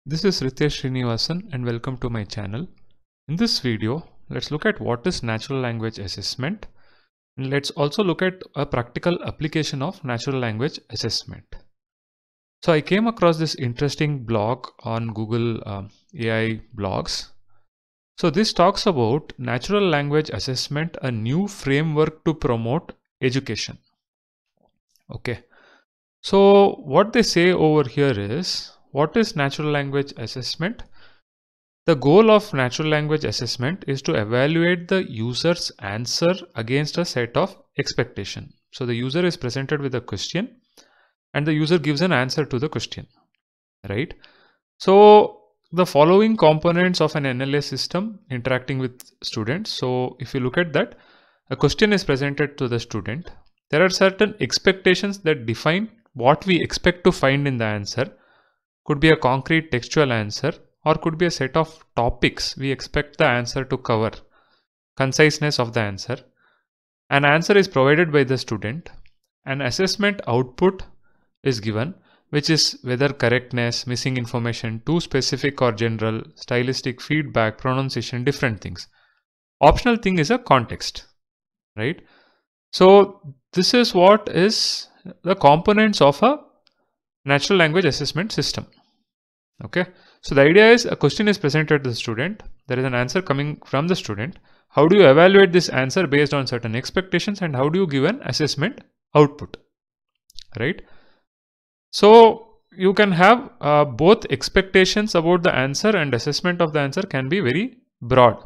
This is Ritesh Srinivasan and welcome to my channel. In this video, let's look at what is natural language assessment, and let's also look at a practical application of natural language assessment. So I came across this interesting blog on Google AI blogs. So this talks about natural language assessment, a new framework to promote education. Okay. So what they say over here is, what is natural language assessment? The goal of natural language assessment is to evaluate the user's answer against a set of expectation. So the user is presented with a question and the user gives an answer to the question, right? So the following components of an NLA system interacting with students. So if you look at that, a question is presented to the student. There are certain expectations that define what we expect to find in the answer. Could be a concrete textual answer, or could be a set of topics we expect the answer to cover. Conciseness of the answer. An answer is provided by the student. An assessment output is given, which is whether correctness, missing information, too specific or general, stylistic feedback, pronunciation, different things. Optional thing is a context, right? So this is what is the components of a natural language assessment system. Okay, so the idea is a question is presented to the student. There is an answer coming from the student. How do you evaluate this answer based on certain expectations, and how do you give an assessment output, right? So you can have both expectations about the answer and assessment of the answer can be very broad.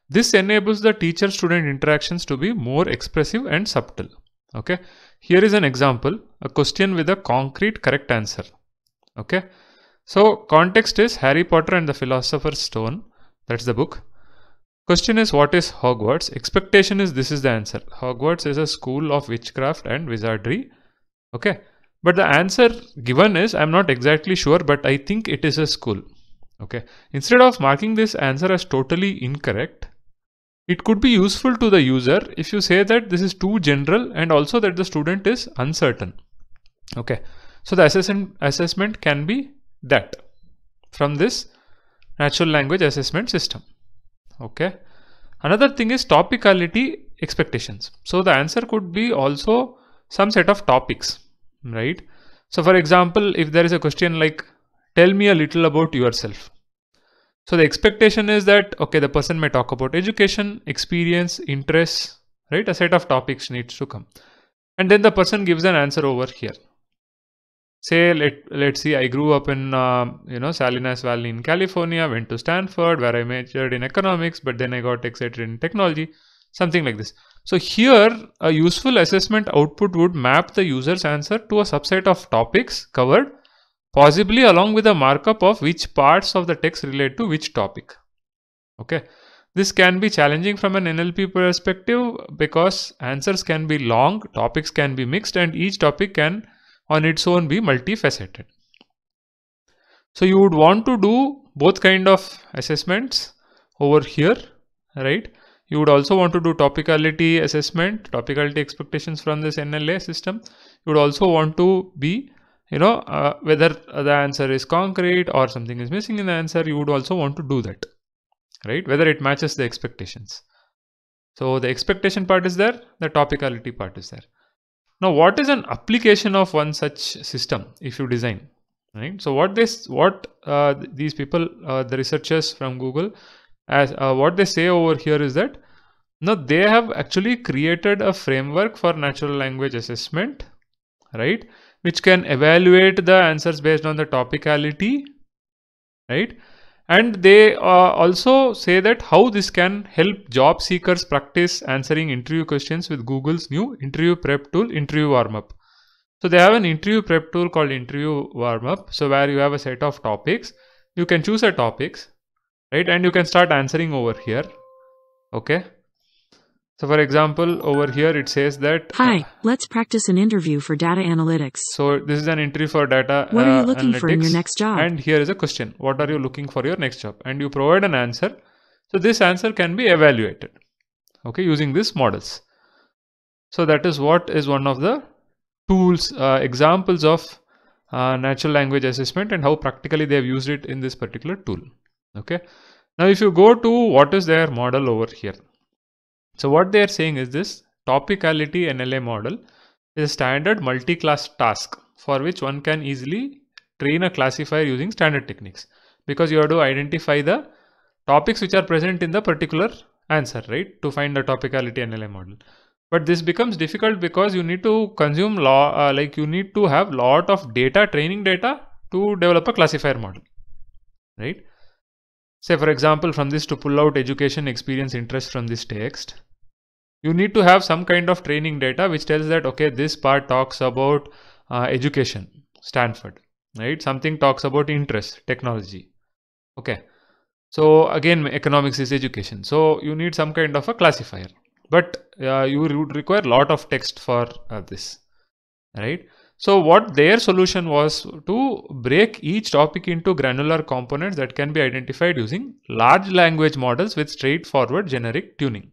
This enables the teacher-student interactions to be more expressive and subtle. Okay, here is an example, a question with a concrete correct answer. Okay, so context is Harry Potter and the Philosopher's Stone. That's the book. Question is, what is Hogwarts? Expectation is, this is the answer. Hogwarts is a school of witchcraft and wizardry. Okay, but the answer given is, I'm not exactly sure, but I think it is a school. Okay, instead of marking this answer as totally incorrect, it could be useful to the user if you say that this is too general and also that the student is uncertain. Okay, so the assessment can be that from this natural language assessment system. Okay, another thing is topicality expectations. So the answer could be also some set of topics, right? So for example, if there is a question like, tell me a little about yourself. So the expectation is that, okay, the person may talk about education, experience, interests, right? A set of topics needs to come. And then the person gives an answer over here. Say, let's see, I grew up in, Salinas Valley in California, went to Stanford where I majored in economics, but then I got excited in technology, something like this. So here, a useful assessment output would map the user's answer to a subset of topics covered, possibly along with a markup of which parts of the text relate to which topic. Okay, this can be challenging from an NLP perspective because answers can be long, topics can be mixed, and each topic can on its own be multifaceted. So you would want to do both kind of assessments over here, right? You would also want to do topicality assessment, topicality expectations from this NLA system. You would also want to be, whether the answer is concrete or something is missing in the answer, you would also want to do that, right? Whether it matches the expectations. So the expectation part is there, the topicality part is there. Now, what is an application of one such system if you design, right? So these people, the researchers from Google, as what they say over here is that now they have actually created a framework for natural language assessment, right, which can evaluate the answers based on the topicality, right? And they also say that how this can help job seekers practice answering interview questions with Google's new interview prep tool, Interview Warmup. So they have an interview prep tool called Interview Warmup. So where you have a set of topics, you can choose a topics, right? And you can start answering over here. Okay. So for example, over here it says that, hi, let's practice an interview for data analytics. So this is an interview for data What are you looking for in your next job? And here is a question. What are you looking for your next job? And you provide an answer. So this answer can be evaluated, okay, using these models. So that is what is one of the tools, examples of natural language assessment and how practically they have used it in this particular tool. Okay. Now, if you go to what is their model over here. So what they are saying is this topicality NLA model is a standard multi-class task for which one can easily train a classifier using standard techniques, because you have to identify the topics which are present in the particular answer, right, to find the topicality NLA model. But this becomes difficult because you need to consume like you need to have lot of data, training data, to develop a classifier model, right? Say for example, from this, to pull out education, experience, interest from this text, you need to have some kind of training data which tells that, okay, this part talks about education, Stanford, right? Something talks about interest, technology. Okay. So again, economics is education. So you need some kind of a classifier, but you would require a lot of text for this, right? So what their solution was to break each topic into granular components that can be identified using large language models with straightforward generic tuning.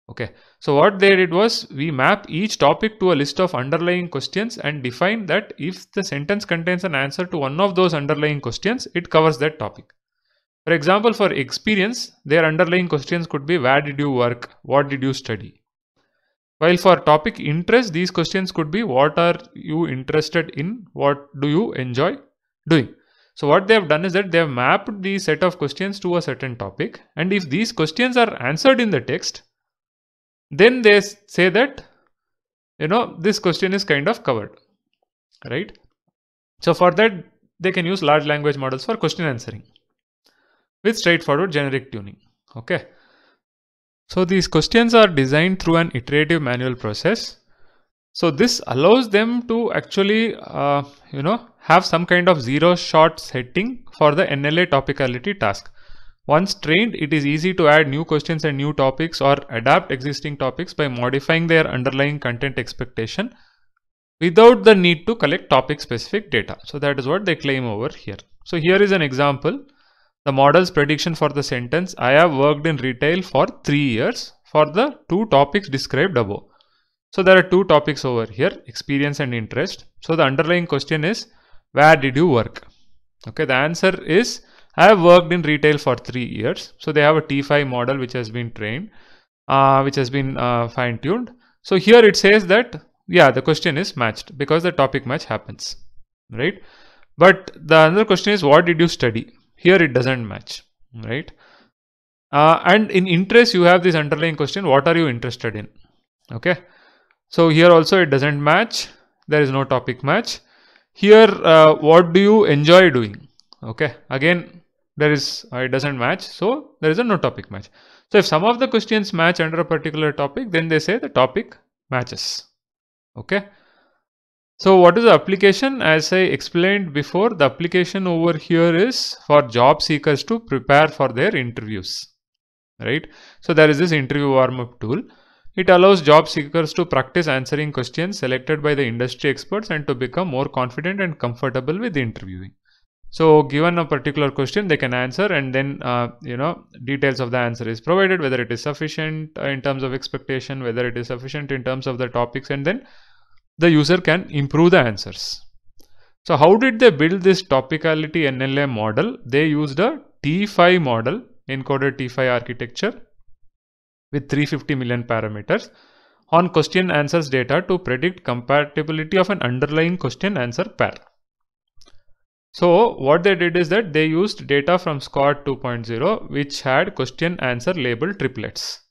Okay, so what they did was, we map each topic to a list of underlying questions and define that if the sentence contains an answer to one of those underlying questions, it covers that topic. For example, for experience, their underlying questions could be, where did you work? What did you study? While for topic interest, these questions could be, what are you interested in? What do you enjoy doing? So what they have done is that they have mapped the set of questions to a certain topic, and if these questions are answered in the text, then they say that, this question is kind of covered, right? So for that, they can use large language models for question answering with straightforward generic tuning. Okay. So these questions are designed through an iterative manual process. So this allows them to actually, have some kind of zero shot setting for the NLA topicality task. Once trained, it is easy to add new questions and new topics, or adapt existing topics by modifying their underlying content expectation without the need to collect topic specific data. So that is what they claim over here. So here is an example. The model's prediction for the sentence, I have worked in retail for 3 years, for the two topics described above. So there are two topics over here, experience and interest. So the underlying question is, where did you work? Okay, the answer is, I have worked in retail for 3 years. So they have a T5 model which has been trained, which has been fine-tuned. So here it says that, yeah, the question is matched because the topic match happens, right? But the other question is, what did you study? Here it doesn't match, right? And in interest, you have this underlying question, what are you interested in? Okay. So here also it doesn't match. There is no topic match. Here, what do you enjoy doing? Okay. Again, there is, it doesn't match. So there is a no topic match. So if some of the questions match under a particular topic, then they say the topic matches. Okay. So what is the application? As I explained before, the application over here is for job seekers to prepare for their interviews, right? So there is this interview warm-up tool. It allows job seekers to practice answering questions selected by the industry experts and to become more confident and comfortable with interviewing. So given a particular question, they can answer, and then, details of the answer is provided, whether it is sufficient in terms of expectation, whether it is sufficient in terms of the topics, and then the user can improve the answers. So how did they build this topicality NLA model? They used a T5 model, encoded T5 architecture with 350 million parameters on question answers data to predict compatibility of an underlying question answer pair. So what they did is that they used data from SCORT 2.0, which had question answer labeled triplets.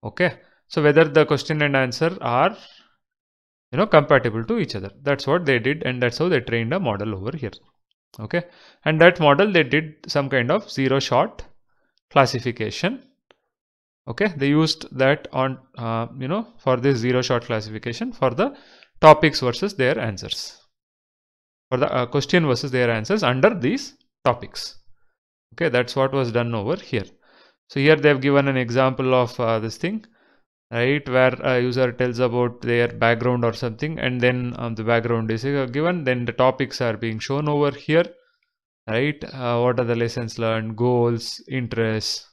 Okay. So whether the question and answer are compatible to each other. That's what they did, and that's how they trained a model over here. Okay. And that model, they did some kind of zero shot classification. Okay. They used that on, for this zero shot classification for the topics versus their answers, for the question versus their answers under these topics. Okay. That's what was done over here. So here they have given an example of this thing, right, where a user tells about their background or something, and then the background is given, then the topics are being shown over here, right? What are the lessons learned, goals, interests?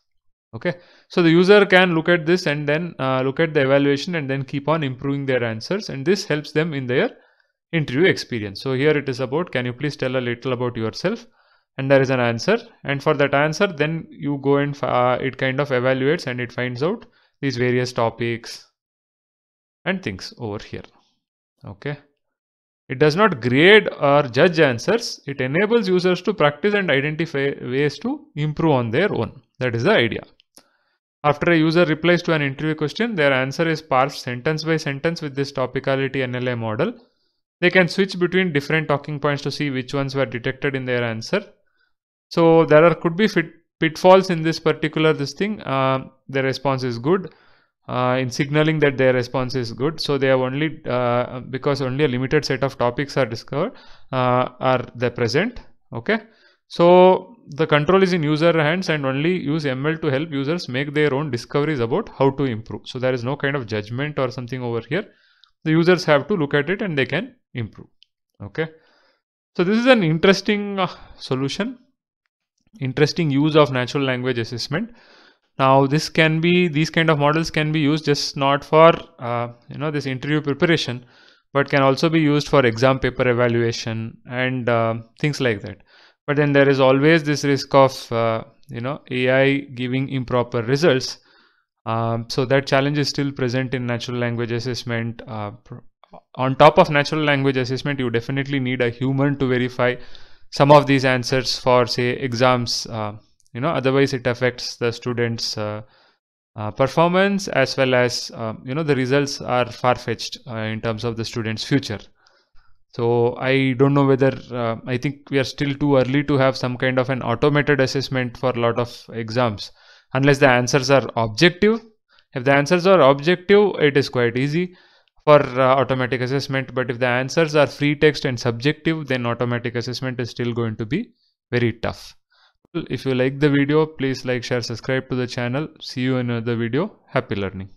Okay, so the user can look at this and then look at the evaluation and then keep on improving their answers, and this helps them in their interview experience. So here it is about, can you please tell a little about yourself? And there is an answer, and for that answer then you go and it kind of evaluates and it finds out these various topics and things over here. Okay, it does not grade or judge answers. It enables users to practice and identify ways to improve on their own. That is the idea. After a user replies to an interview question, their answer is parsed sentence by sentence with this topicality NLA model. They can switch between different talking points to see which ones were detected in their answer. So there could be pitfalls in this particular thing. Their response is good in signaling that their response is good. So they have only because only a limited set of topics are discovered are they present. Okay. So the control is in user hands and only use ML to help users make their own discoveries about how to improve. So there is no kind of judgment or something over here. The users have to look at it and they can improve. Okay. So this is an interesting solution. Interesting use of natural language assessment. Now these kind of models can be used just not for this interview preparation, but can also be used for exam paper evaluation and things like that. But then there is always this risk of AI giving improper results. So that challenge is still present in natural language assessment. On top of natural language assessment, you definitely need a human to verify some of these answers for, say, exams. Otherwise it affects the students' performance, as well as the results are far-fetched in terms of the students' future. So I don't know whether I think we are still too early to have some kind of an automated assessment for a lot of exams, unless the answers are objective. If the answers are objective, it is quite easy for automatic assessment. But if the answers are free text and subjective, then automatic assessment is still going to be very tough. If you like the video, please like, share, subscribe to the channel. See you in another video. Happy learning.